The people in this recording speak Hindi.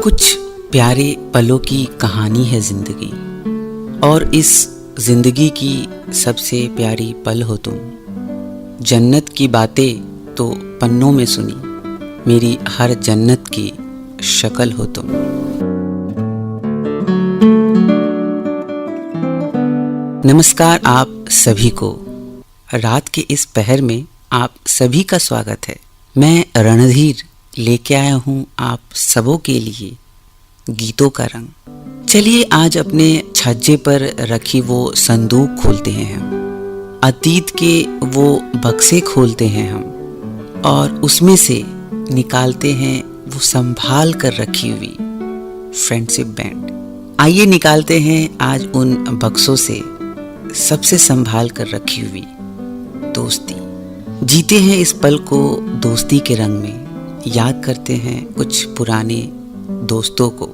कुछ प्यारे पलों की कहानी है ज़िंदगी, और इस ज़िंदगी की सबसे प्यारी पल हो तुम। जन्नत की बातें तो पन्नों में सुनी, मेरी हर जन्नत की शक्ल हो तुम। नमस्कार आप सभी को। रात के इस पहर में आप सभी का स्वागत है। मैं रणधीर लेके आया हूँ आप सबों के लिए गीतों का रंग। चलिए आज अपने छज्जे पर रखी वो संदूक खोलते हैं हम, अतीत के वो बक्से खोलते हैं हम, और उसमें से निकालते हैं वो संभाल कर रखी हुई फ्रेंडशिप बैंड। आइए निकालते हैं आज उन बक्सों से सबसे संभाल कर रखी हुई दोस्ती। जीते हैं इस पल को दोस्ती के रंग में, याद करते हैं कुछ पुराने दोस्तों को।